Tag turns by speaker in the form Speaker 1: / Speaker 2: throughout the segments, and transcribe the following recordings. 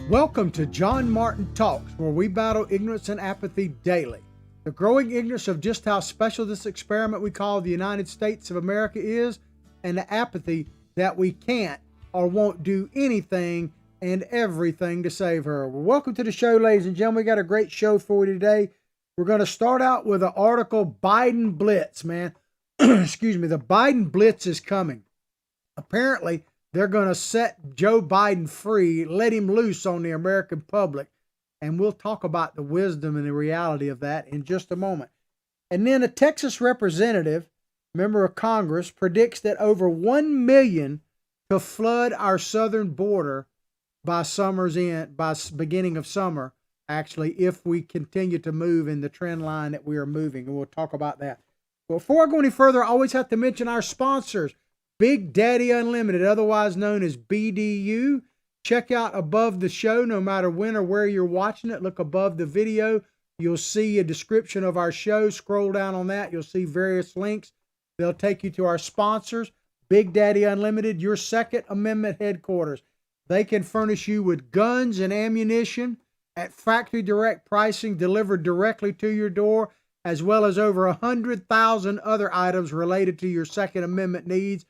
Speaker 1: Welcome to John Martin Talks, where we battle ignorance and apathy daily. The growing ignorance of just how special this experiment we call the United States of America is, and the apathy that we can't or won't do anything and everything to save her. Well, welcome to the show, ladies and gentlemen. We got a great show for you today. We're going to start out with an article, Biden Blitz, man. Excuse me, the Biden Blitz is coming. Apparently, they're going to set Joe Biden free, let him loose on the American public, and we'll talk about the wisdom and the reality of that in just a moment. And then a Texas representative, member of Congress, predicts that over 1 million to flood our southern border by beginning of summer, actually, if we continue to move in the trend line that we are moving, and we'll talk about that. Before I go any further, I always have to mention our sponsors. Big Daddy Unlimited, otherwise known as BDU. Check out above the show, no matter when or where you're watching it. Look above the video. You'll see a description of our show. Scroll down on that. You'll see various links. They'll take you to our sponsors. Big Daddy Unlimited, your Second Amendment headquarters. They can furnish you with guns and ammunition at factory direct pricing delivered directly to your door, as well as over 100,000 other items related to your Second Amendment needs.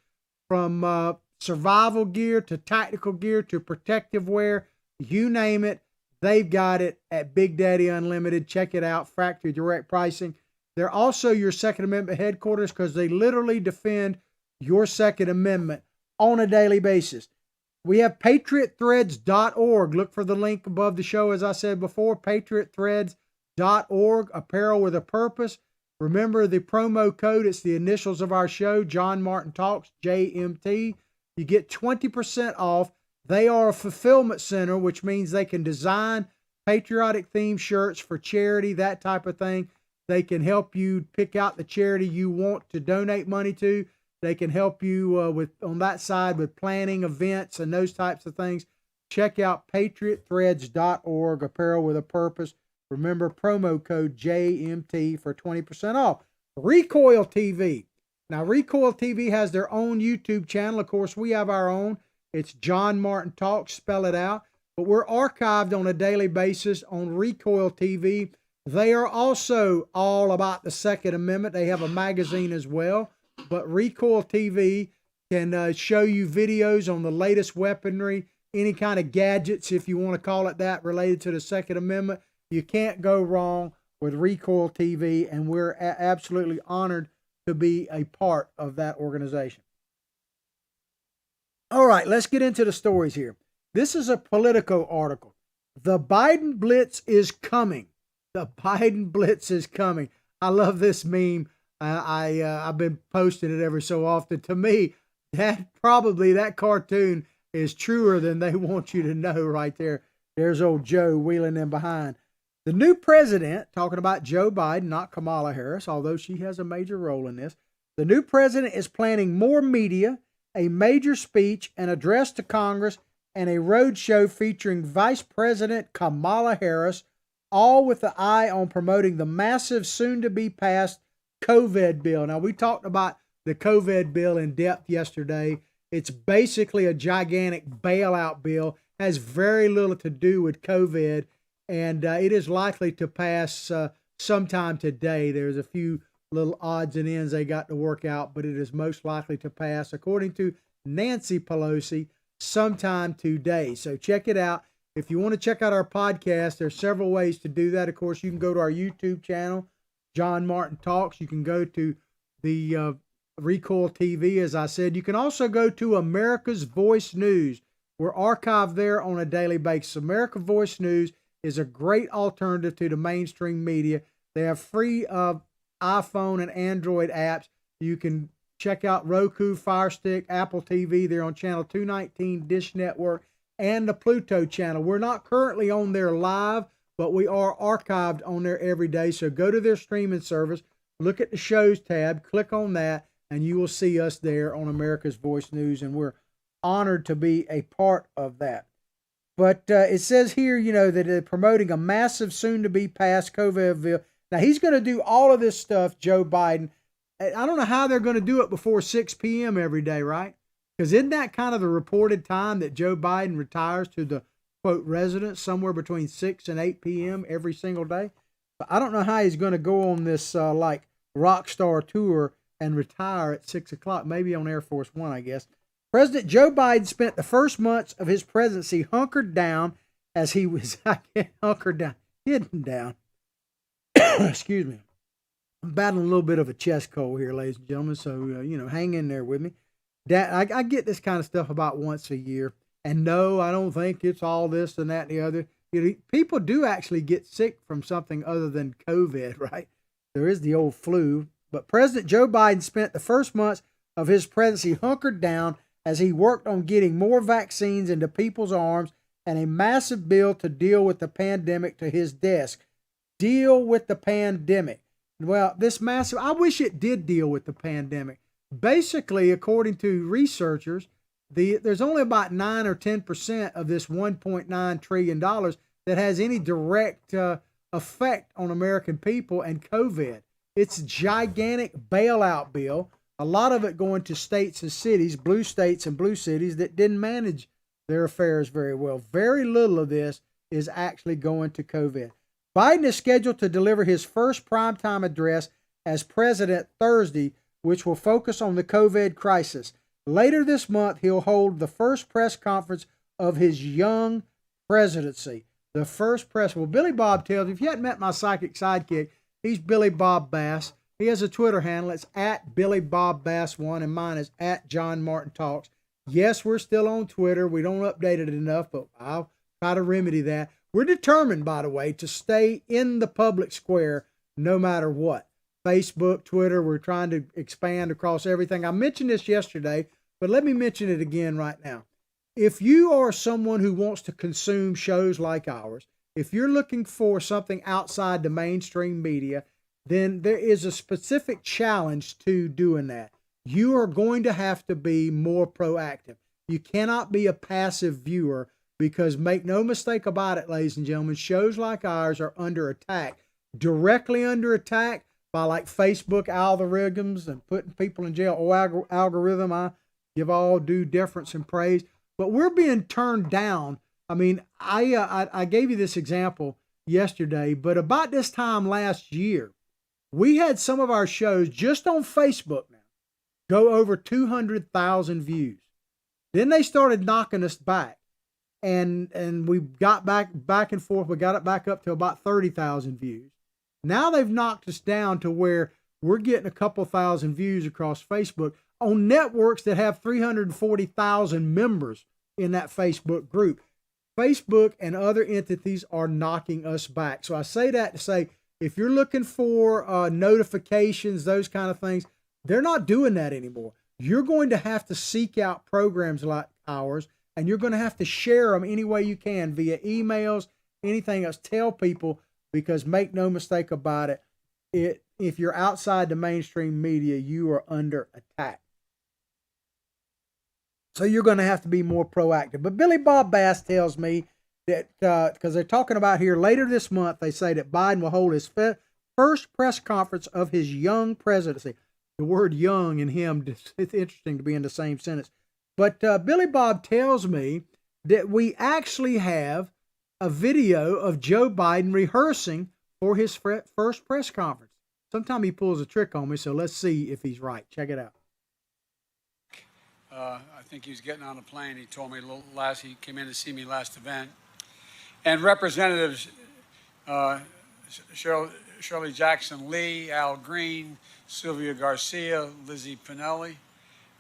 Speaker 1: From survival gear to tactical gear to protective wear, you name it, they've got it at Big Daddy Unlimited. Check it out, factory direct pricing. They're also your Second Amendment headquarters because they literally defend your Second Amendment on a daily basis. We have patriotthreads.org. Look for the link above the show, as I said before, patriotthreads.org, apparel with a purpose. Remember the promo code, it's the initials of our show, John Martin Talks, JMT. You get 20% off. They are a fulfillment center, which means they can design patriotic themed shirts for charity, that type of thing. They can help you pick out the charity you want to donate money to. They can help you on that side with planning events and those types of things. Check out patriotthreads.org, apparel with a purpose. Remember, promo code JMT for 20% off. Recoil TV. Now, Recoil TV has their own YouTube channel. Of course, we have our own. It's John Martin Talks, spell it out. But we're archived on a daily basis on Recoil TV. They are also all about the Second Amendment. They have a magazine as well. But Recoil TV can show you videos on the latest weaponry, any kind of gadgets, if you want to call it that, related to the Second Amendment. You can't go wrong with Recoil TV, and we're absolutely honored to be a part of that organization. All right, let's get into the stories here. This is a Politico article. The Biden Blitz is coming. The Biden Blitz is coming. I love this meme. I've been posting it every so often. To me, that cartoon is truer than they want you to know right there. There's old Joe wheeling them behind. The new president, talking about Joe Biden, not Kamala Harris, although she has a major role in this. The new president is planning more media, a major speech, an address to Congress, and a road show featuring Vice President Kamala Harris, all with the eye on promoting the massive soon-to-be-passed COVID bill. Now, we talked about the COVID bill in depth yesterday. It's basically a gigantic bailout bill, has very little to do with COVID. And it is likely to pass sometime today. There's a few little odds and ends they got to work out, but it is most likely to pass, according to Nancy Pelosi, sometime today. So check it out. If you want to check out our podcast, there's several ways to do that. Of course, you can go to our YouTube channel, John Martin Talks. You can go to the Recoil TV, as I said. You can also go to America's Voice News. We're archived there on a daily basis. America Voice News is a great alternative to the mainstream media. They have free iPhone and Android apps. You can check out Roku, Fire Stick, Apple TV. They're on channel 219, Dish Network, and the Pluto channel. We're not currently on there live, but we are archived on there every day. So go to their streaming service, look at the shows tab, click on that, and you will see us there on America's Voice News, and we're honored to be a part of that. But it says here, that they're promoting a massive soon-to-be-passed COVID bill. Now, he's going to do all of this stuff, Joe Biden. I don't know how they're going to do it before 6 p.m. every day, right? Because isn't that kind of the reported time that Joe Biden retires to the, quote, residence, somewhere between 6 and 8 p.m. every single day? But I don't know how he's going to go on this, rock star tour and retire at 6 o'clock, maybe on Air Force One, I guess. President Joe Biden spent the first months of his presidency hunkered down as he was, hidden down. Excuse me. I'm battling a little bit of a chest cold here, ladies and gentlemen, so, hang in there with me. I get this kind of stuff about once a year, and no, I don't think it's all this and that and the other. People do actually get sick from something other than COVID, right? There is the old flu, but President Joe Biden spent the first months of his presidency hunkered down as he worked on getting more vaccines into people's arms and a massive bill to deal with the pandemic to his desk. Deal with the pandemic. Well, I wish it did deal with the pandemic. Basically, according to researchers, there's only about 9 or 10% of this $1.9 trillion that has any direct effect on American people and COVID. It's a gigantic bailout bill. A lot of it going to states and cities, blue states and blue cities that didn't manage their affairs very well. Very little of this is actually going to COVID. Biden is scheduled to deliver his first primetime address as president Thursday, which will focus on the COVID crisis. Later this month, he'll hold the first press conference of his young presidency. Well, Billy Bob tells you, if you hadn't met my psychic sidekick, he's Billy Bob Bass. He has a Twitter handle. It's at Billy Bob Bass 1, and mine is at John Martin Talks. Yes, we're still on Twitter. We don't update it enough, but I'll try to remedy that. We're determined, by the way, to stay in the public square no matter what. Facebook, Twitter, we're trying to expand across everything. I mentioned this yesterday, but let me mention it again right now. If you are someone who wants to consume shows like ours, if you're looking for something outside the mainstream media, then there is a specific challenge to doing that. You are going to have to be more proactive. You cannot be a passive viewer because, make no mistake about it, ladies and gentlemen, shows like ours are under attack, directly under attack by like Facebook algorithms and putting people in jail. Algorithm, I give all due deference and praise, but we're being turned down. I mean, I gave you this example yesterday, but about this time last year, we had some of our shows just on Facebook now go over 200,000 views. Then they started knocking us back, and we got back and forth. We got it back up to about 30,000 views. Now they've knocked us down to where we're getting a couple thousand views across Facebook on networks that have 340,000 members in that Facebook group. Facebook and other entities are knocking us back. So I say that to say, if you're looking for notifications, those kind of things, they're not doing that anymore. You're going to have to seek out programs like ours, and you're going to have to share them any way you can via emails, anything else. Tell people, because make no mistake about it, if you're outside the mainstream media, you are under attack. So you're going to have to be more proactive. But Billy Bob Bass tells me that, because they're talking about here later this month, they say that Biden will hold his first press conference of his young presidency. The word young and him, it's interesting to be in the same sentence. But Billy Bob tells me that we actually have a video of Joe Biden rehearsing for his first press conference. Sometime he pulls a trick on me, so let's see if he's right. Check it out.
Speaker 2: I think he was getting on a plane. He told me he came in to see me last event. And Representatives Cheryl Shirley Jackson Lee, Al Green, Sylvia Garcia, Lizzie Pinelli,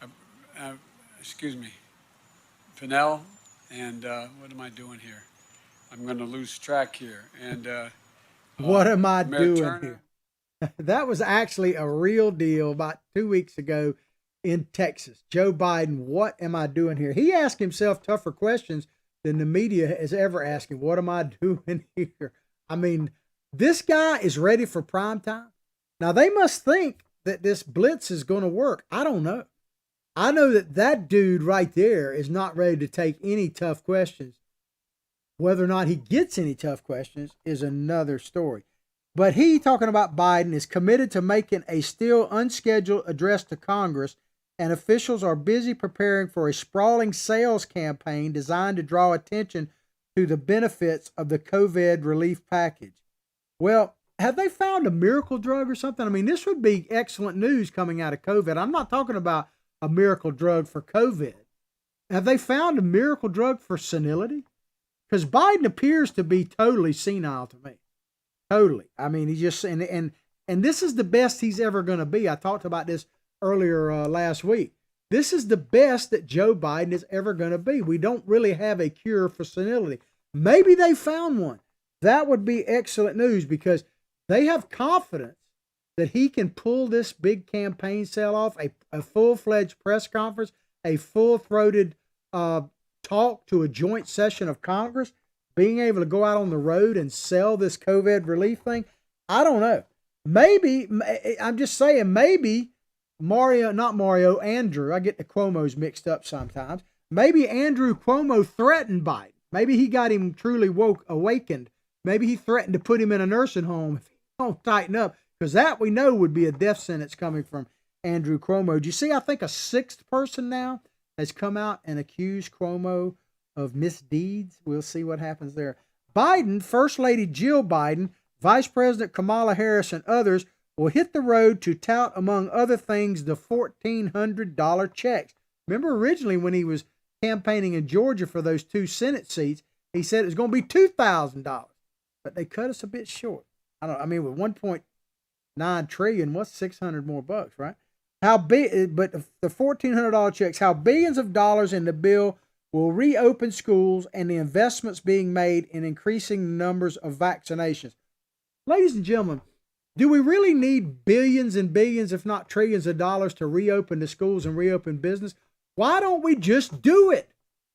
Speaker 2: uh, uh, excuse me, Pinell, and what am I doing here? I'm going to lose track here. And
Speaker 1: What am I
Speaker 2: Mayor
Speaker 1: doing
Speaker 2: Turner.
Speaker 1: here? That was actually a real deal about 2 weeks ago in Texas. Joe Biden, what am I doing here? He asked himself tougher questions than the media has ever asked him. What am I doing here? I mean, this guy is ready for prime time. Now, they must think that this blitz is going to work. I don't know. I know that that dude right there is not ready to take any tough questions. Whether or not he gets any tough questions is another story. But he, talking about Biden, is committed to making a still unscheduled address to Congress, and officials are busy preparing for a sprawling sales campaign designed to draw attention to the benefits of the COVID relief package. Well, have they found a miracle drug or something? I mean, this would be excellent news coming out of COVID. I'm not talking about a miracle drug for COVID. Have they found a miracle drug for senility? Because Biden appears to be totally senile to me. Totally. I mean, he just, and this is the best he's ever going to be. I talked about this earlier last week. This is the best that Joe Biden is ever going to be. We don't really have a cure for senility. Maybe they found one. That would be excellent news because they have confidence that he can pull this big campaign sale off, a full-fledged press conference, a full-throated talk to a joint session of Congress, being able to go out on the road and sell this COVID relief thing. I don't know. Maybe, I'm just saying, maybe Andrew, I get the Cuomo's mixed up sometimes. Maybe Andrew Cuomo threatened Biden. Maybe he got him truly awakened. Maybe he threatened to put him in a nursing home if he don't tighten up, because that we know would be a death sentence coming from Andrew Cuomo. Do you see, I think a sixth person now has come out and accused Cuomo of misdeeds. We'll see what happens there. Biden, First Lady Jill Biden, Vice President Kamala Harris, and others will hit the road to tout, among other things, the $1,400 checks. Remember originally when he was campaigning in Georgia for those 2 Senate seats, he said it was going to be $2,000, but they cut us a bit short. I mean, with 1.9 trillion, what's 600 more bucks, right? But the $1,400 checks, how billions of dollars in the bill will reopen schools and the investments being made in increasing the numbers of vaccinations. Ladies and gentlemen, do we really need billions and billions, if not trillions of dollars to reopen the schools and reopen business? Why don't we just do it?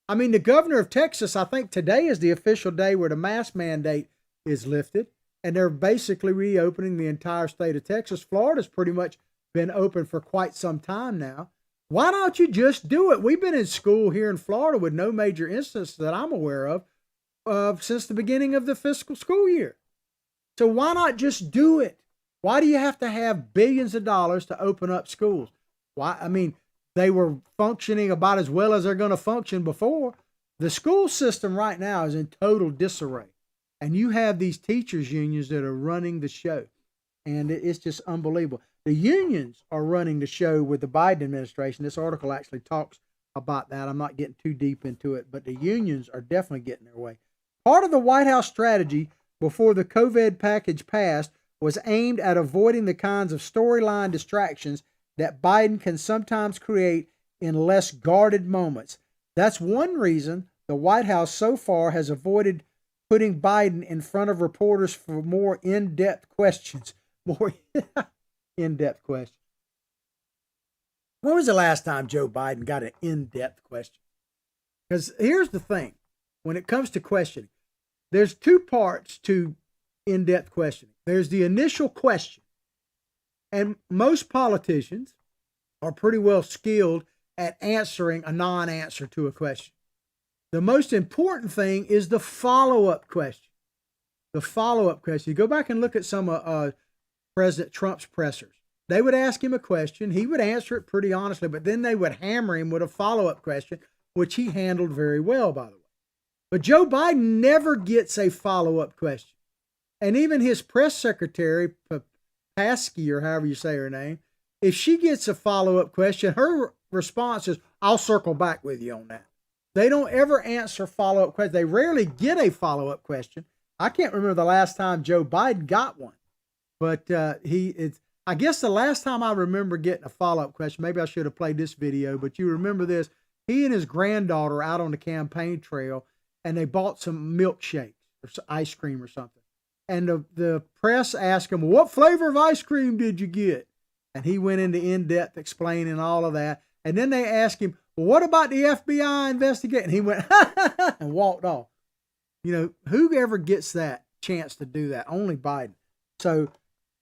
Speaker 1: I mean, the governor of Texas, I think today is the official day where the mask mandate is lifted, and they're basically reopening the entire state of Texas. Florida's pretty much been open for quite some time now. Why don't you just do it? We've been in school here in Florida with no major incidents that I'm aware of since the beginning of the fiscal school year. So why not just do it? Why do you have to have billions of dollars to open up schools? Why? I mean, they were functioning about as well as they're going to function before. The school system right now is in total disarray. And you have these teachers unions that are running the show. And it's just unbelievable. The unions are running the show with the Biden administration. This article actually talks about that. I'm not getting too deep into it, but the unions are definitely getting their way. Part of the White House strategy before the COVID package passed was aimed at avoiding the kinds of storyline distractions that Biden can sometimes create in less guarded moments. That's one reason the White House so far has avoided putting Biden in front of reporters for more in-depth questions. More in-depth question. When was the last time Joe Biden got an in-depth question? Because here's the thing. When it comes to questioning, there's 2 parts to in-depth questioning. There's the initial question. And most politicians are pretty well skilled at answering a non-answer to a question. The most important thing is the follow-up question. The follow-up question. You go back and look at some of President Trump's pressers. They would ask him a question. He would answer it pretty honestly, but then they would hammer him with a follow-up question, which he handled very well, by the way. But Joe Biden never gets a follow-up question. And even his press secretary, Paskey, or however you say her name, if she gets a follow-up question, her response is, I'll circle back with you on that. They don't ever answer follow-up questions. They rarely get a follow-up question. I can't remember the last time Joe Biden got one. But I guess the last time I remember getting a follow-up question, maybe I should have played this video, but you remember this. He and his granddaughter out on the campaign trail, and they bought some milkshakes or ice cream or something. And the press asked him, what flavor of ice cream did you get? And he went into in-depth explaining all of that. And then they asked him, well, what about the FBI investigation? And he went, and walked off. You know, who ever gets that chance to do that? Only Biden. So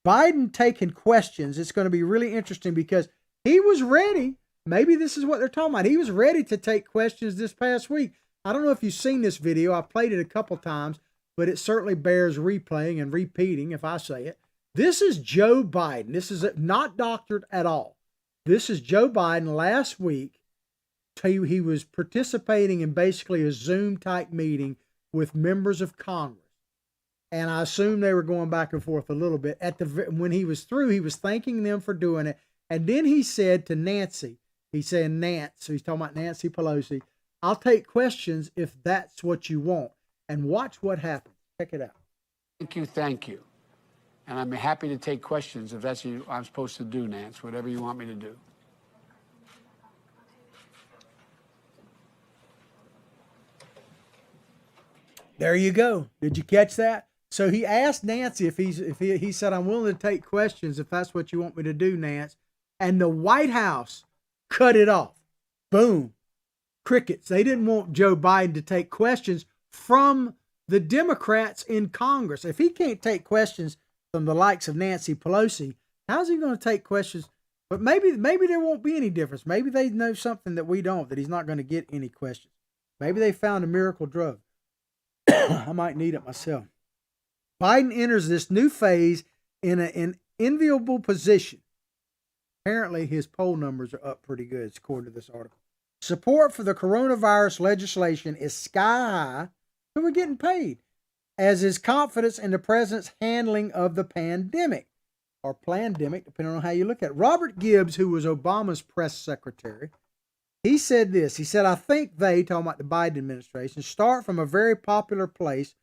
Speaker 1: Biden taking questions, it's going to be really interesting because he was ready. Maybe this is what they're talking about. He was ready to take questions this past week. I don't know if you've seen this video. I've played it a couple times, but it certainly bears replaying and repeating if I say it. This is Joe Biden. This is not doctored at all. This is Joe Biden last week. He was participating in basically a Zoom-type meeting with members of Congress. And I assume they were going back and forth a little bit. When he was through, he was thanking them for doing it. And then he said to Nancy, he said, Nance, so he's talking about Nancy Pelosi, I'll take questions if that's what you want. And watch what happens. Check it out.
Speaker 2: Thank you. And I'm happy to take questions if that's what I'm supposed to do, Nance, whatever you want me to do.
Speaker 1: There you go. Did you catch that? So he asked Nancy if he said, I'm willing to take questions if that's what you want me to do, Nance. And the White House cut it off. Boom. Crickets. They didn't want Joe Biden to take questions from the Democrats in Congress. If he can't take questions from the likes of Nancy Pelosi, how's he going to take questions? But maybe there won't be any difference. Maybe they know something that we don't, that he's not going to get any questions. Maybe they found a miracle drug. I might need it myself. Biden enters this new phase in an enviable position. Apparently, his poll numbers are up pretty good, according to this article. Support for the coronavirus legislation is sky high, so we're getting paid, as is confidence in the president's handling of the pandemic, or plandemic, depending on how you look at it. Robert Gibbs, who was Obama's press secretary, he said this. He said, I think they, talking about the Biden administration, start from a very popular place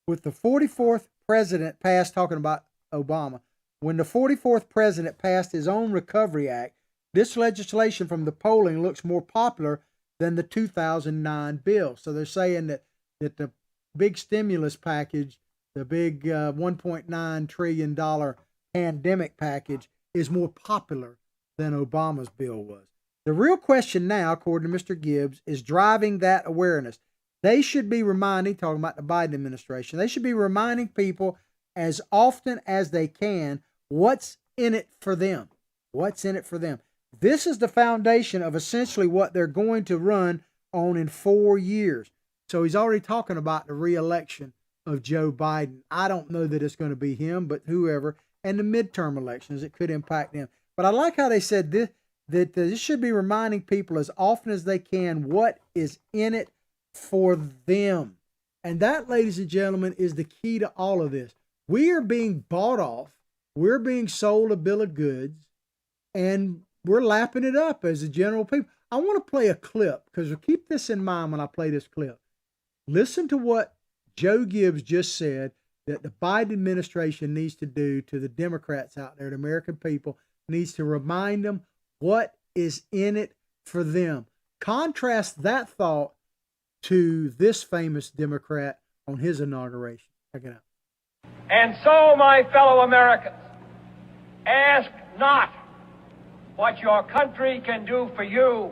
Speaker 1: with the 44th president passed, talking about Obama. When the 44th president passed his own Recovery Act, this legislation from the polling looks more popular than the 2009 bill. So they're saying that the big stimulus package, the big $1.9 trillion pandemic package is more popular than Obama's bill was. The real question now, according to Mr. Gibbs, is driving that awareness. They should be reminding, talking about the Biden administration, they should be reminding people as often as they can what's in it for them. What's in it for them? This is the foundation of essentially what they're going to run on in 4 years. So he's already talking about the re-election of Joe Biden. I don't know that it's going to be him, but whoever. And the midterm elections, it could impact them. But I like how they said this, that this should be reminding people as often as they can what is in it for them. And that, ladies and gentlemen, is the key to all of this. We are being bought off. We're being sold a bill of goods, and we're lapping it up as the general people. I want to play a clip, because keep this in mind when I play this clip. Listen to what Joe Gibbs just said that the Biden administration needs to do to the Democrats out there, the American people, needs to remind them what is in it for them. Contrast that thought to this famous Democrat on his inauguration. Check it out.
Speaker 3: And so, my fellow Americans, ask not what your country can do for you.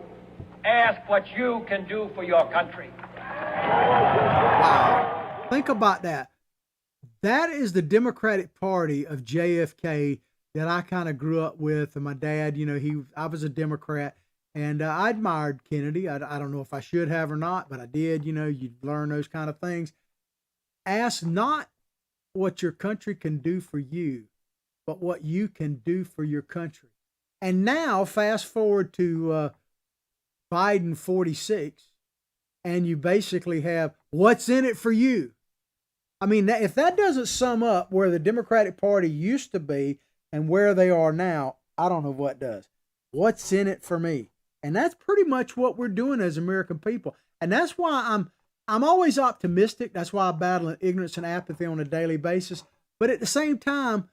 Speaker 3: Ask what you can do for your country.
Speaker 1: Wow. Think about that. That is the Democratic Party of JFK that I kind of grew up with. And my dad, I was a Democrat, and I admired Kennedy. I don't know if I should have or not, but I did. You learn those kind of things. Ask not what your country can do for you, but what you can do for your country. And now fast forward to Biden 46, and you basically have what's in it for you. I mean, if that doesn't sum up where the Democratic Party used to be and where they are now, I don't know what does. What's in it for me? And that's pretty much what we're doing as American people. And that's why I'm always optimistic. That's why I battle ignorance and apathy on a daily basis. But at the same time,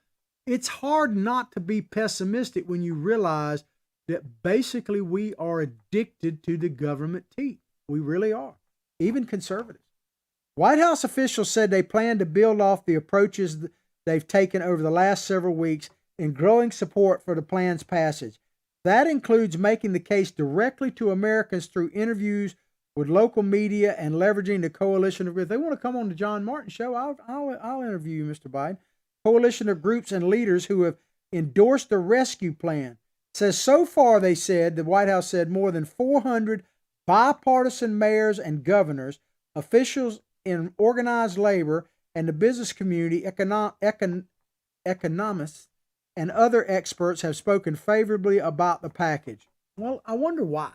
Speaker 1: it's hard not to be pessimistic when you realize that basically we are addicted to the government teat. We really are, even conservatives. White House officials said they plan to build off the approaches they've taken over the last several weeks in growing support for the plan's passage. That includes making the case directly to Americans through interviews with local media and leveraging the coalition of, if they want to come on the John Martin show, I'll interview you, Mr. Biden. Coalition of groups and leaders who have endorsed the rescue plan. Says so far, they said, the White House said, more than 400 bipartisan mayors and governors, officials in organized labor and the business community, economists, and other experts have spoken favorably about the package. Well, I wonder why.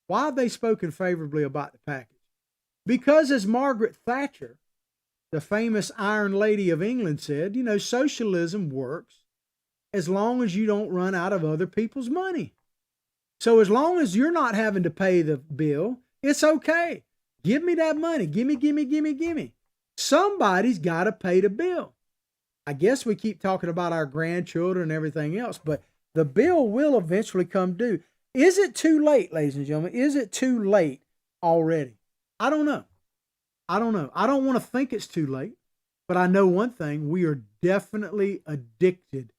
Speaker 1: Why have they spoken favorably about the package? Because, as Margaret Thatcher, the famous Iron Lady of England, said, you know, socialism works as long as you don't run out of other people's money. So as long as you're not having to pay the bill, it's okay. Give me that money. Gimme. Somebody's got to pay the bill. I guess we keep talking about our grandchildren and everything else, but the bill will eventually come due. Is it too late, ladies and gentlemen? Is it too late already? I don't know. I don't want to think it's too late, but I know one thing. We are definitely addicted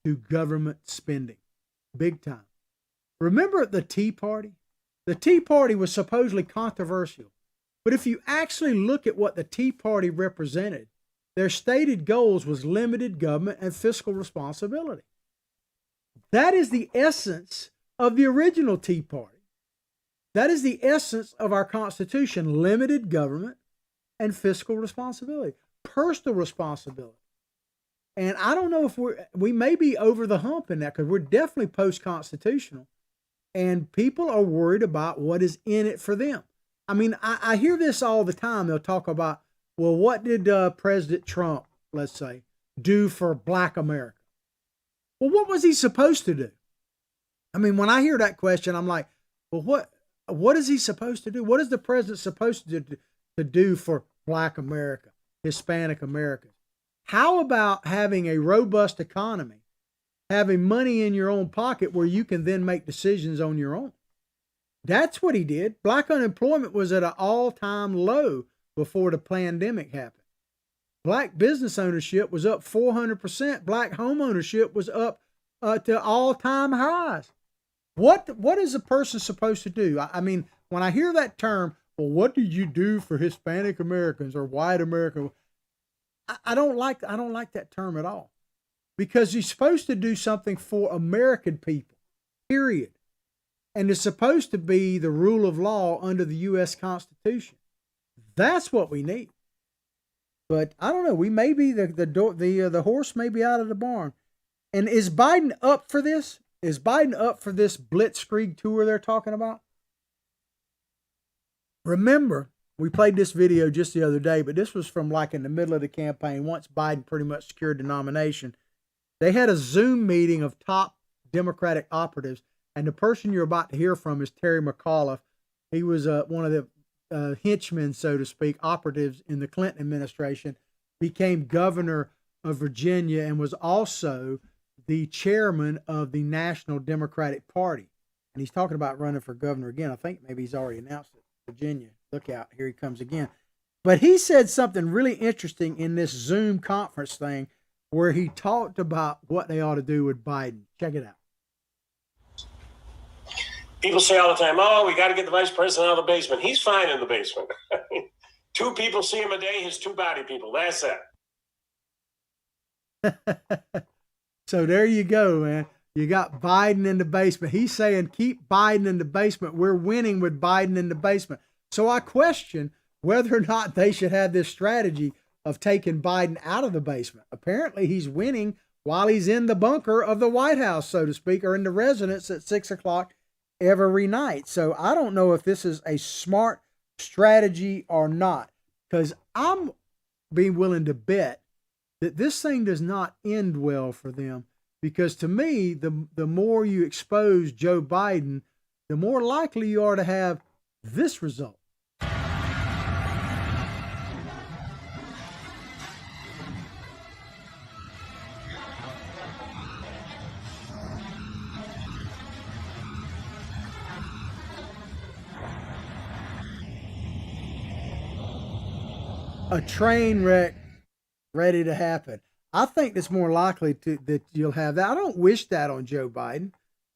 Speaker 1: to government spending. Big time. Remember the Tea Party? The Tea Party was supposedly controversial. But if you actually look at what the Tea Party represented, their stated goals was limited government and fiscal responsibility. That is the essence of the original Tea Party. That is the essence of our Constitution: limited government and fiscal responsibility, personal responsibility. And I don't know if we may be over the hump in that, because we're definitely post-constitutional, and people are worried about what is in it for them. I mean, I hear this all the time. They'll talk about, well, what did President Trump, let's say, do for Black America? Well, what was he supposed to do? I mean, when I hear that question, I'm like, well, what is he supposed to do? What is the president supposed to do for Black America, Hispanic Americans? How about having a robust economy, having money in your own pocket where you can then make decisions on your own? That's what he did. Black unemployment was at an all-time low before the pandemic happened. Black business ownership was up 400%. Black home ownership was up to all-time highs. What is a person supposed to do? I mean, when I hear that term, well, what did you do for Hispanic Americans or white America? I don't like that term at all, because you're supposed to do something for American people, period. And it's supposed to be the rule of law under the U.S. Constitution. That's what we need. But I don't know. We may be the horse may be out of the barn. And is Biden up for this? Is Biden up for this blitzkrieg tour they're talking about? Remember, we played this video just the other day, but this was from like in the middle of the campaign, once Biden pretty much secured the nomination. They had a Zoom meeting of top Democratic operatives, and the person you're about to hear from is Terry McAuliffe. He was one of the henchmen, so to speak, operatives in the Clinton administration, became governor of Virginia, and was also the chairman of the National Democratic Party. And he's talking about running for governor again. I think maybe he's already announced it. Virginia, look out, here he comes again. But he said something really interesting in this Zoom conference thing where he talked about what they ought to do with Biden. Check it out.
Speaker 4: People say all the time, oh, we got to get the vice president out of the basement. He's fine in the basement. 2 people see him a day, his 2 body people. That's it.
Speaker 1: So there you go, man. You got Biden in the basement. He's saying keep Biden in the basement. We're winning with Biden in the basement. So I question whether or not they should have this strategy of taking Biden out of the basement. Apparently he's winning while he's in the bunker of the White House, so to speak, or in the residence at 6 o'clock every night. So I don't know if this is a smart strategy or not, because I'm being willing to bet that this thing does not end well for them. Because to me, the more you expose Joe Biden, the more likely you are to have this result. a train wreck ready to happen. I think it's more likely that you'll have that. I don't wish that on Joe Biden.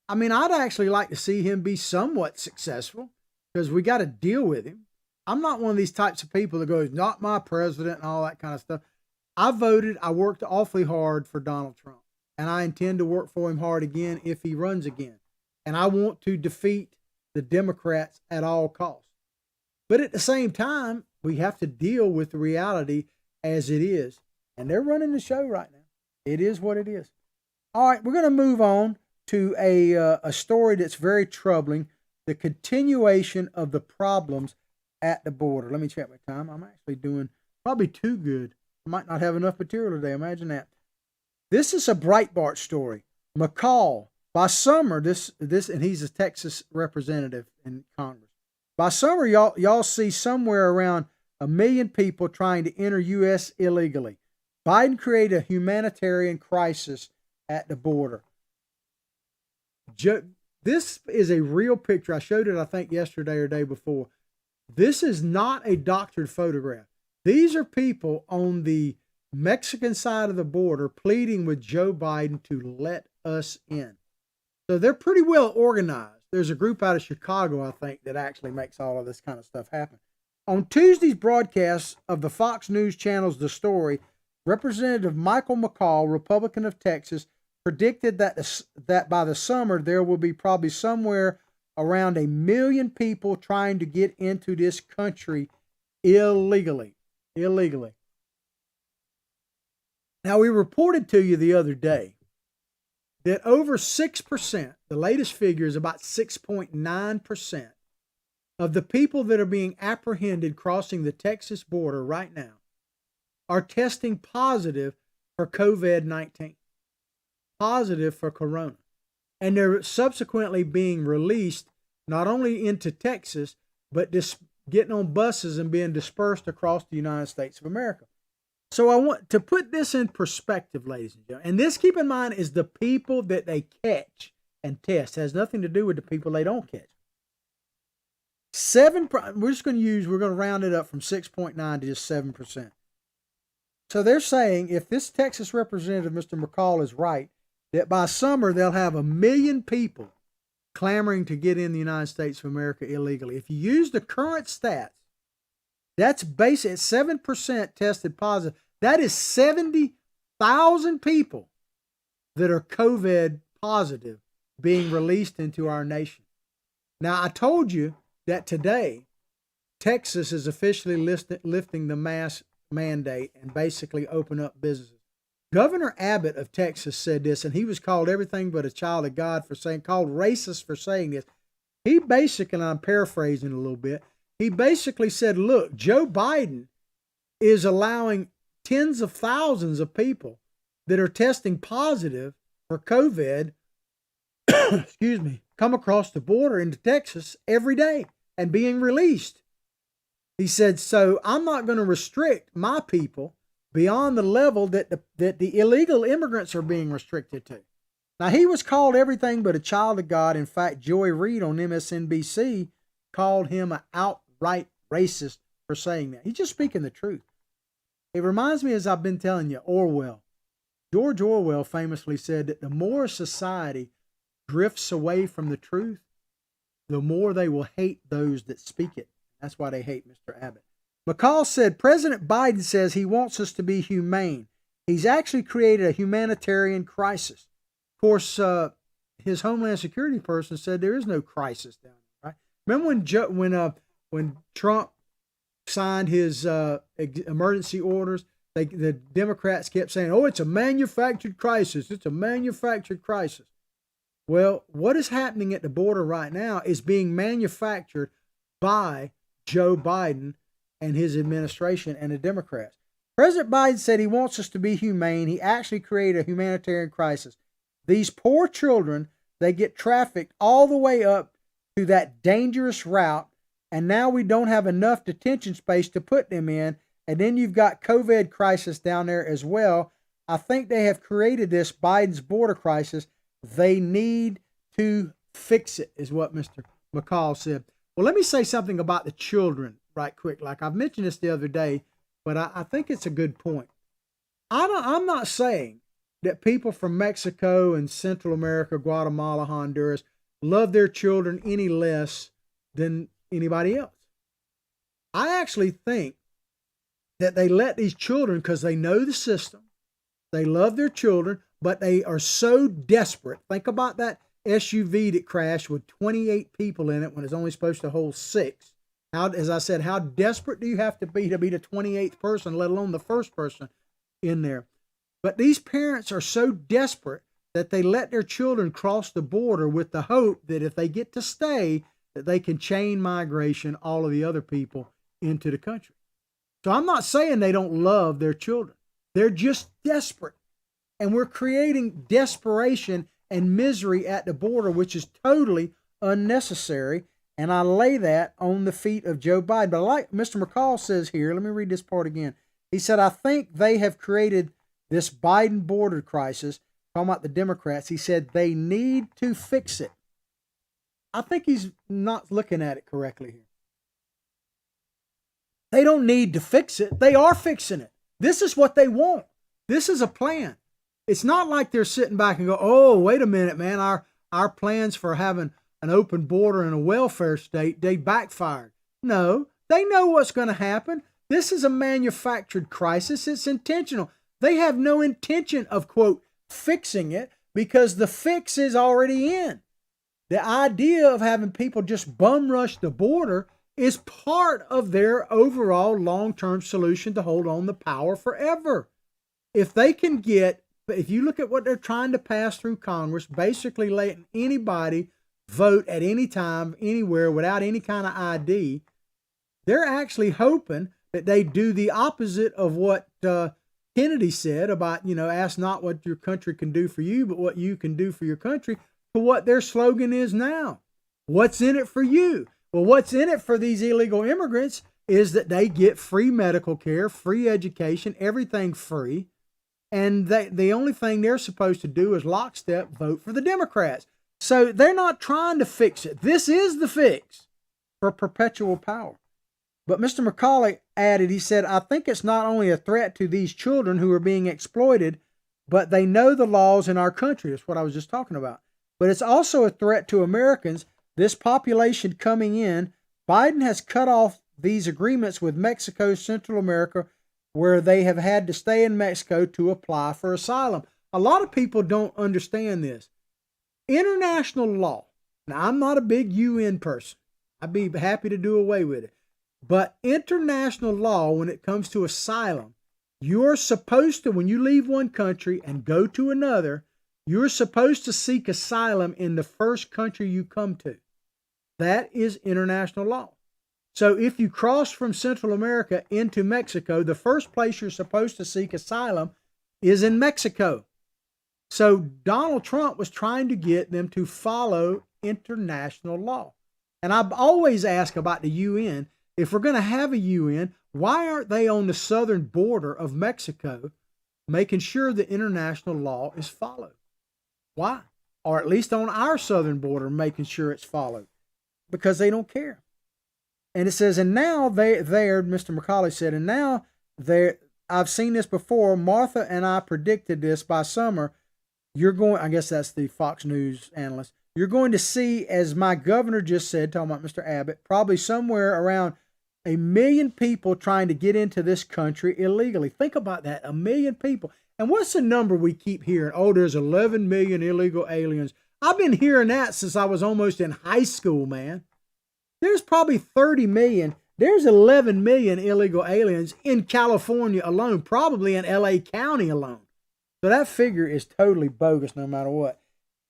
Speaker 1: I mean, I'd actually like to see him be somewhat successful because we got to deal with him. I'm not one of these types of people that goes, not my president and all that kind of stuff. I worked awfully hard for Donald Trump, and I intend to work for him hard again if he runs again. And I want to defeat the Democrats at all costs. But at the same time, we have to deal with the reality as it is. And they're running the show right now. It is what it is. All right, we're going to move on to a story that's very troubling, the continuation of the problems at the border. Let me check my time. I'm actually doing probably too good. I might not have enough material today. Imagine that. This is a Breitbart story. McCall, by summer, this and he's a Texas representative in Congress. By summer, y'all see somewhere around 1 million people trying to enter U.S. illegally. Biden created a humanitarian crisis at the border. This is a real picture. I showed it, I think, yesterday or day before. This is not a doctored photograph. These are people on the Mexican side of the border pleading with Joe Biden to let us in. So they're pretty well organized. There's a group out of Chicago, I think, that actually makes all of this kind of stuff happen. On Tuesday's broadcast of the Fox News channel's The Story, Representative Michael McCall, Republican of Texas, predicted that by the summer there will be probably somewhere around 1 million people trying to get into this country illegally. Now, we reported to you the other day that over 6%, the latest figure is about 6.9%, of the people that are being apprehended crossing the Texas border right now are testing positive for COVID-19, positive for corona. And they're subsequently being released not only into Texas, but getting on buses and being dispersed across the United States of America. So I want to put this in perspective, ladies and gentlemen. And this, keep in mind, is the people that they catch and test. It has nothing to do with the people they don't catch. We're going to round it up from 6.9 to just 7%. So they're saying if this Texas representative, Mr. McCall, is right, that by summer they'll have 1 million people clamoring to get in the United States of America illegally. If you use the current stats, that's basic. 7% tested positive. That is 70,000 people that are COVID positive being released into our nation. Now, I told you that today, Texas is officially lifting the mask mandate and basically open up businesses. Governor Abbott of Texas said this, and he was called everything but a child of God called racist for saying this. He basically, and I'm paraphrasing a little bit, he basically said, look, Joe Biden is allowing tens of thousands of people that are testing positive for COVID, come across the border into Texas every day and being released. He said, so I'm not going to restrict my people beyond the level that the illegal immigrants are being restricted to. Now, he was called everything but a child of God. In fact, Joy Reid on MSNBC called him an outright racist for saying that. He's just speaking the truth. It reminds me, as I've been telling you, Orwell. George Orwell famously said that the more society drifts away from the truth, the more they will hate those that speak it. That's why they hate Mr. Abbott. McCall said, President Biden says he wants us to be humane. He's actually created a humanitarian crisis. Of course, his Homeland Security person said there is no crisis down there, right? Remember when Trump signed his emergency orders, the Democrats kept saying, oh, it's a manufactured crisis. It's a manufactured crisis. Well, what is happening at the border right now is being manufactured by Joe Biden and his administration and the Democrats. President Biden said he wants us to be humane. He actually created a humanitarian crisis. These poor children, they get trafficked all the way up to that dangerous route, and now we don't have enough detention space to put them in, and then you've got COVID crisis down there as well. I think they have created this Biden's border crisis. They need to fix it, is what Mr. McCall said. Well, let me say something about the children right quick. Like I've mentioned this the other day, but I think it's a good point. I'm not saying that people from Mexico and Central America, Guatemala, Honduras love their children any less than anybody else. I actually think that they let these children, because they know the system, they love their children, but they are so desperate. Think about that SUV that crashed with 28 people in it when it's only supposed to hold 6. As I said, how desperate do you have to be the 28th person, let alone the first person in there? But these parents are so desperate that they let their children cross the border with the hope that if they get to stay, that they can chain migration all of the other people into the country. So I'm not saying they don't love their children. They're just desperate. And we're creating desperation and misery at the border, which is totally unnecessary. And I lay that on the feet of Joe Biden. But like Mr. McCall says here, let me read this part again. He said, I think they have created this Biden border crisis. Talking about the Democrats, he said they need to fix it. I think he's not looking at it correctly here. They don't need to fix it. They are fixing it. This is what they want. This is a plan. It's not like they're sitting back and go, oh, wait a minute, man. Our plans for having an open border and a welfare state, they backfired. No, they know what's going to happen. This is a manufactured crisis. It's intentional. They have no intention of, quote, fixing it because the fix is already in. The idea of having people just bum rush the border is part of their overall long-term solution to hold on the power forever. If they can get, if you look at what they're trying to pass through Congress, basically letting anybody vote at any time, anywhere, without any kind of ID, they're actually hoping that they do the opposite of what Kennedy said about, ask not what your country can do for you, but what you can do for your country, to what their slogan is now. What's in it for you? Well, what's in it for these illegal immigrants is that they get free medical care, free education, everything free. And the only thing they're supposed to do is lockstep vote for the Democrats. So they're not trying to fix it. This is the fix for perpetual power. But Mr. McCauley added, he said, I think it's not only a threat to these children who are being exploited, but they know the laws in our country. That's what I was just talking about. But it's also a threat to Americans, this population coming in. Biden has cut off these agreements with Mexico, Central America, where they have had to stay in Mexico to apply for asylum. A lot of people don't understand this. International law. Now, I'm not a big UN person. I'd be happy to do away with it. But international law, when it comes to asylum, you're supposed to, when you leave one country and go to another, you're supposed to seek asylum in the first country you come to. That is international law. So if you cross from Central America into Mexico, the first place you're supposed to seek asylum is in Mexico. So Donald Trump was trying to get them to follow international law. And I've always asked about the UN. If we're going to have a UN, why aren't they on the southern border of Mexico making sure the international law is followed? Why? Or at least on our southern border, making sure it's followed. Because they don't care. And it says, and now Mr. McCauley said, and now I've seen this before. Martha and I predicted this by summer. I guess that's the Fox News analyst. You're going to see, as my governor just said, talking about Mr. Abbott, probably somewhere around 1 million people trying to get into this country illegally. Think about that, 1 million people. And what's the number we keep hearing? Oh, there's 11 million illegal aliens. I've been hearing that since I was almost in high school, man. There's probably 30 million. There's 11 million illegal aliens in California alone, probably in LA County alone. So that figure is totally bogus no matter what.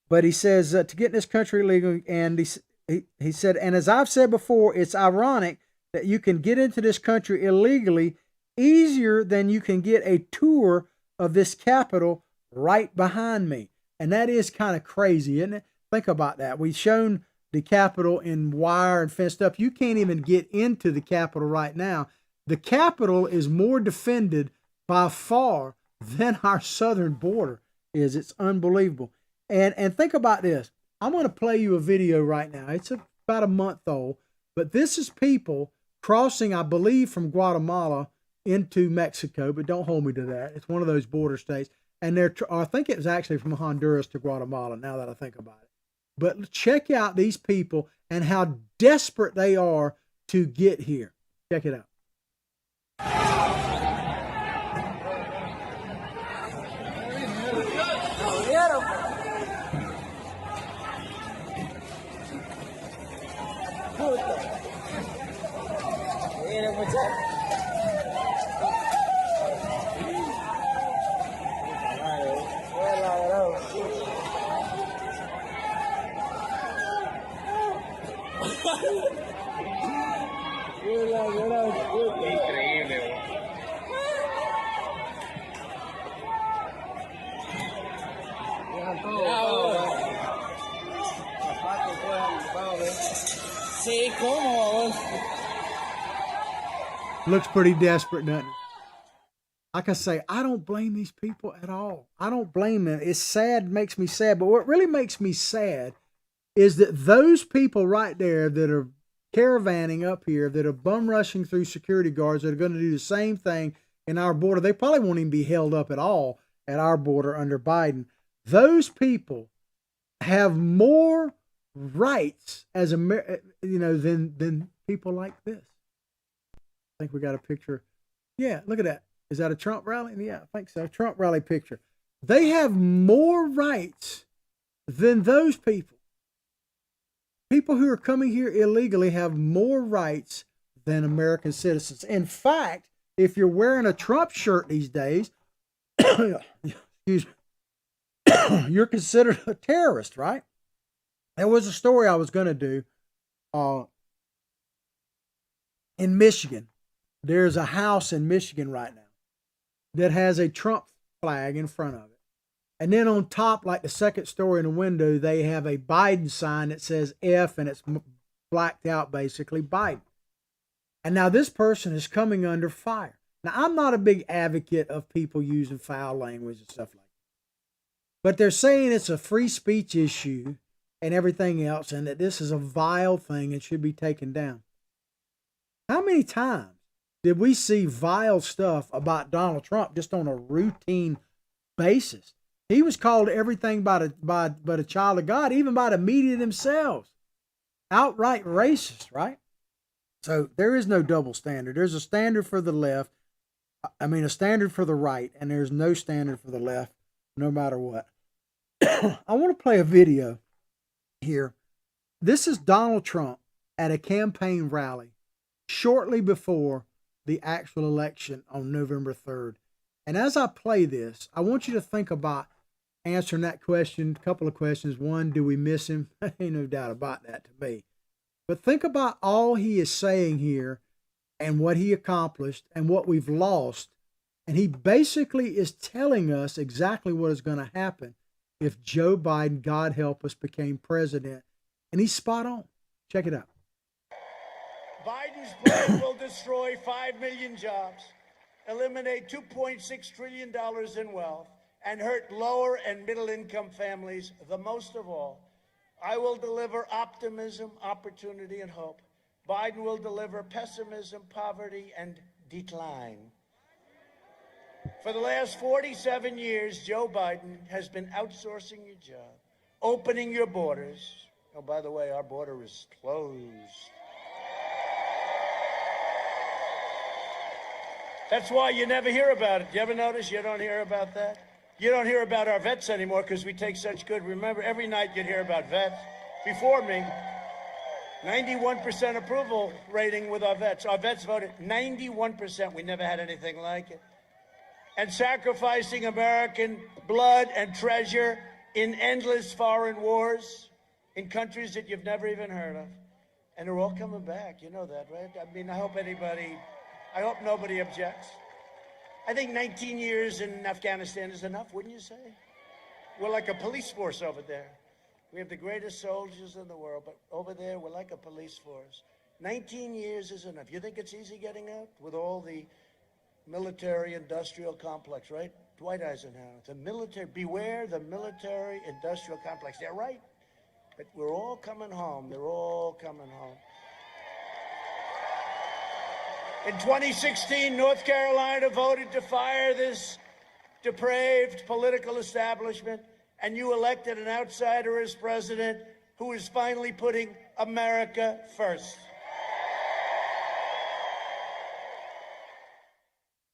Speaker 1: But he says to get in this country illegally, and he said, and as I've said before, it's ironic that you can get into this country illegally easier than you can get a tour of this Capitol right behind me. And that is kind of crazy, isn't it? Think about that. We've shown the Capitol in wire and fenced up. You can't even get into the Capitol right now. The Capitol is more defended by far than our southern border is. It's unbelievable. And think about this. I'm going to play you a video right now. It's about a month old, but this is people crossing, I believe, from Guatemala into Mexico, but don't hold me to that. It's one of those border states. And I think it was actually from Honduras to Guatemala, now that I think about it. But check out these people and how desperate they are to get here. Check it out.
Speaker 5: Sí, ¿cómo?
Speaker 1: Looks pretty desperate, doesn't it? Like I say, I don't blame these people at all. I don't blame them. It's sad, makes me sad. But what really makes me sad is that those people right there that are caravanning up here, that are bum rushing through security guards, that are going to do the same thing in our border, they probably won't even be held up at all at our border under Biden. Those people have more rights as than people like this. I think we got a picture. Yeah, look at that. Is that a Trump rally? Yeah, I think so. Trump rally picture. They have more rights than those people. People who are coming here illegally have more rights than American citizens. In fact, if you're wearing a Trump shirt these days, excuse me, you're considered a terrorist, right? There was a story I was going to do in Michigan. There's a house in Michigan right now that has a Trump flag in front of it. And then on top, like the second story in the window, they have a Biden sign that says F, and it's blacked out, basically, Biden. And now this person is coming under fire. Now, I'm not a big advocate of people using foul language and stuff like that. But they're saying it's a free speech issue and everything else, and that this is a vile thing and should be taken down. How many times did we see vile stuff about Donald Trump just on a routine basis? He was called everything by a child of God, even by the media themselves. Outright racist, right? So there is no double standard. There's a standard for the left. A standard for the right, and there's no standard for the left, no matter what. I want to play a video here. This is Donald Trump at a campaign rally shortly before the actual election on November 3rd. And as I play this, I want you to think about answering that question, a couple of questions. One, do we miss him? Ain't no doubt about that to me. But think about all he is saying here and what he accomplished and what we've lost. And he basically is telling us exactly what is going to happen if Joe Biden, God help us, became president. And he's spot on. Check it out.
Speaker 6: Biden's plan will destroy 5 million jobs, eliminate $2.6 trillion in wealth, and hurt lower and middle-income families the most of all. I will deliver optimism, opportunity, and hope. Biden will deliver pessimism, poverty, and decline. For the last 47 years, Joe Biden has been outsourcing your job, opening your borders. Oh, by the way, our border is closed. That's why you never hear about it. You ever notice you don't hear about that? You don't hear about our vets anymore because we take such good. Remember, every night you'd hear about vets. Before me, 91% approval rating with our vets. Our vets voted 91%. We never had anything like it. And sacrificing American blood and treasure in endless foreign wars in countries that you've never even heard of. And they're all coming back. You know that, right? I hope nobody objects. I think 19 years in Afghanistan is enough, wouldn't you say? We're like a police force over there. We have the greatest soldiers in the world, but over there, we're like a police force. 19 years is enough. You think it's easy getting out with all the military-industrial complex, right? Dwight Eisenhower, the military, beware the military-industrial complex. They're right, but we're all coming home. They're all coming home. In 2016, North Carolina voted to fire this depraved political establishment, and you elected an outsider as president who is finally putting America first.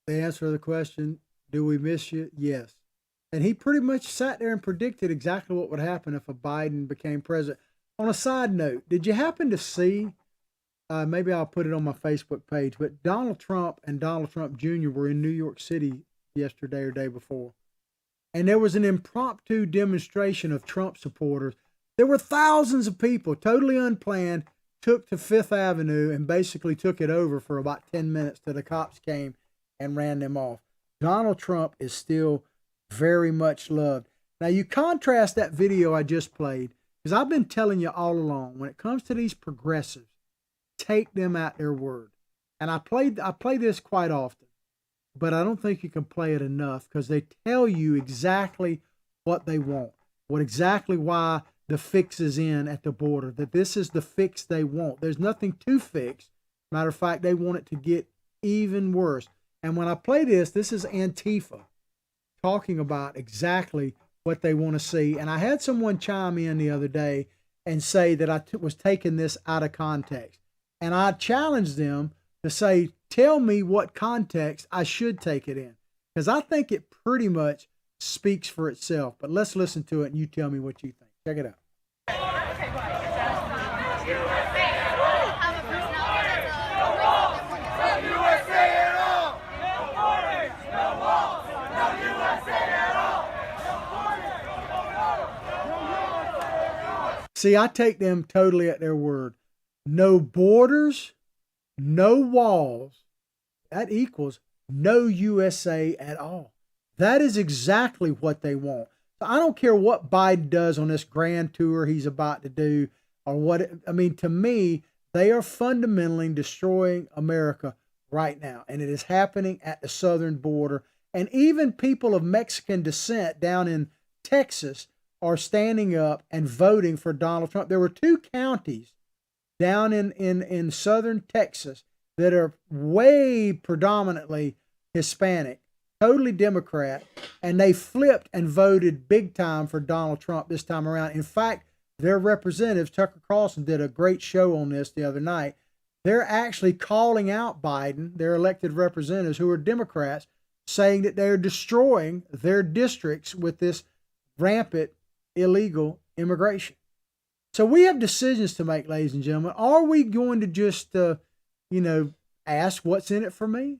Speaker 1: The answer to the question, do we miss you? Yes. And he pretty much sat there and predicted exactly what would happen if a Biden became president. On a side note, did you happen to see, maybe I'll put it on my Facebook page, but Donald Trump and Donald Trump Jr. were in New York City yesterday or day before. And there was an impromptu demonstration of Trump supporters. There were thousands of people, totally unplanned, took to Fifth Avenue and basically took it over for about 10 minutes till the cops came and ran them off. Donald Trump is still very much loved. Now you contrast that video I just played, because I've been telling you all along, when it comes to these progressives, take them at their word. And I play this quite often, but I don't think you can play it enough, because they tell you exactly what they want, exactly why the fix is in at the border, that this is the fix they want. There's nothing to fix. Matter of fact, they want it to get even worse. And when I play this is Antifa talking about exactly what they want to see. And I had someone chime in the other day and say that I was taking this out of context. And I challenged them to say, tell me what context I should take it in. Because I think it pretty much speaks for itself. But let's listen to it and you tell me what you think. Check it out. See, I take them totally at their word. No borders, no walls. That equals no USA at all. That is exactly what they want. So I don't care what Biden does on this grand tour he's about to do or what. I mean, to me, they are fundamentally destroying America right now. And it is happening at the southern border. And even people of Mexican descent down in Texas are standing up and voting for Donald Trump. There were 2 counties down in southern Texas that are way predominantly Hispanic, totally Democrat, and they flipped and voted big time for Donald Trump this time around. In fact, their representatives, Tucker Carlson, did a great show on this the other night. They're actually calling out Biden, their elected representatives who are Democrats, saying that they're destroying their districts with this rampant illegal immigration. So we have decisions to make, ladies and gentlemen. Are we going to just, ask what's in it for me?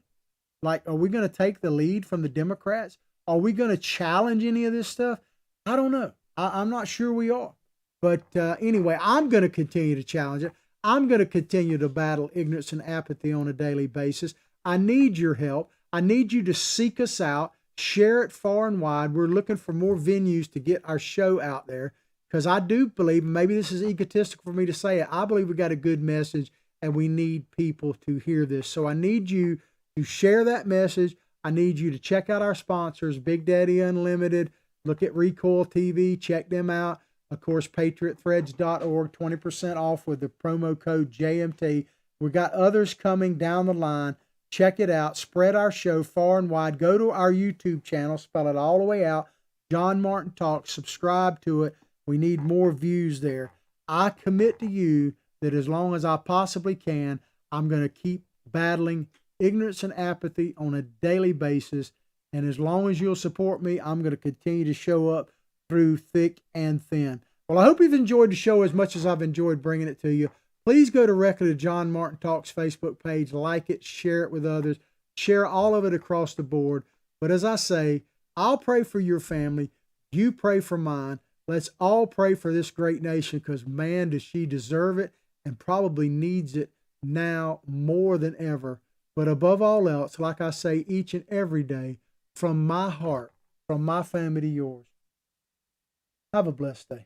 Speaker 1: Like, are we going to take the lead from the Democrats? Are we going to challenge any of this stuff? I don't know. I'm not sure we are. But anyway, I'm going to continue to challenge it. I'm going to continue to battle ignorance and apathy on a daily basis. I need your help. I need you to seek us out. Share it far and wide. We're looking for more venues to get our show out there, because I do believe, maybe this is egotistical for me to say it, I believe we got a good message and we need people to hear this. So I need you to share that message. I need you to check out our sponsors, Big Daddy Unlimited. Look at Recoil TV. Check them out. Of course, patriotthreads.org, 20% off with the promo code JMT. We got others coming down the line. Check it out. Spread our show far and wide. Go to our YouTube channel. Spell it all the way out. John Martin Talks. Subscribe to it. We need more views there. I commit to you that as long as I possibly can, I'm going to keep battling ignorance and apathy on a daily basis. And as long as you'll support me, I'm going to continue to show up through thick and thin. Well, I hope you've enjoyed the show as much as I've enjoyed bringing it to you. Please go directly to John Martin Talks Facebook page, like it, share it with others, share all of it across the board. But as I say, I'll pray for your family. You pray for mine. Let's all pray for this great nation, because, man, does she deserve it and probably needs it now more than ever. But above all else, like I say each and every day, from my heart, from my family to yours, have a blessed day.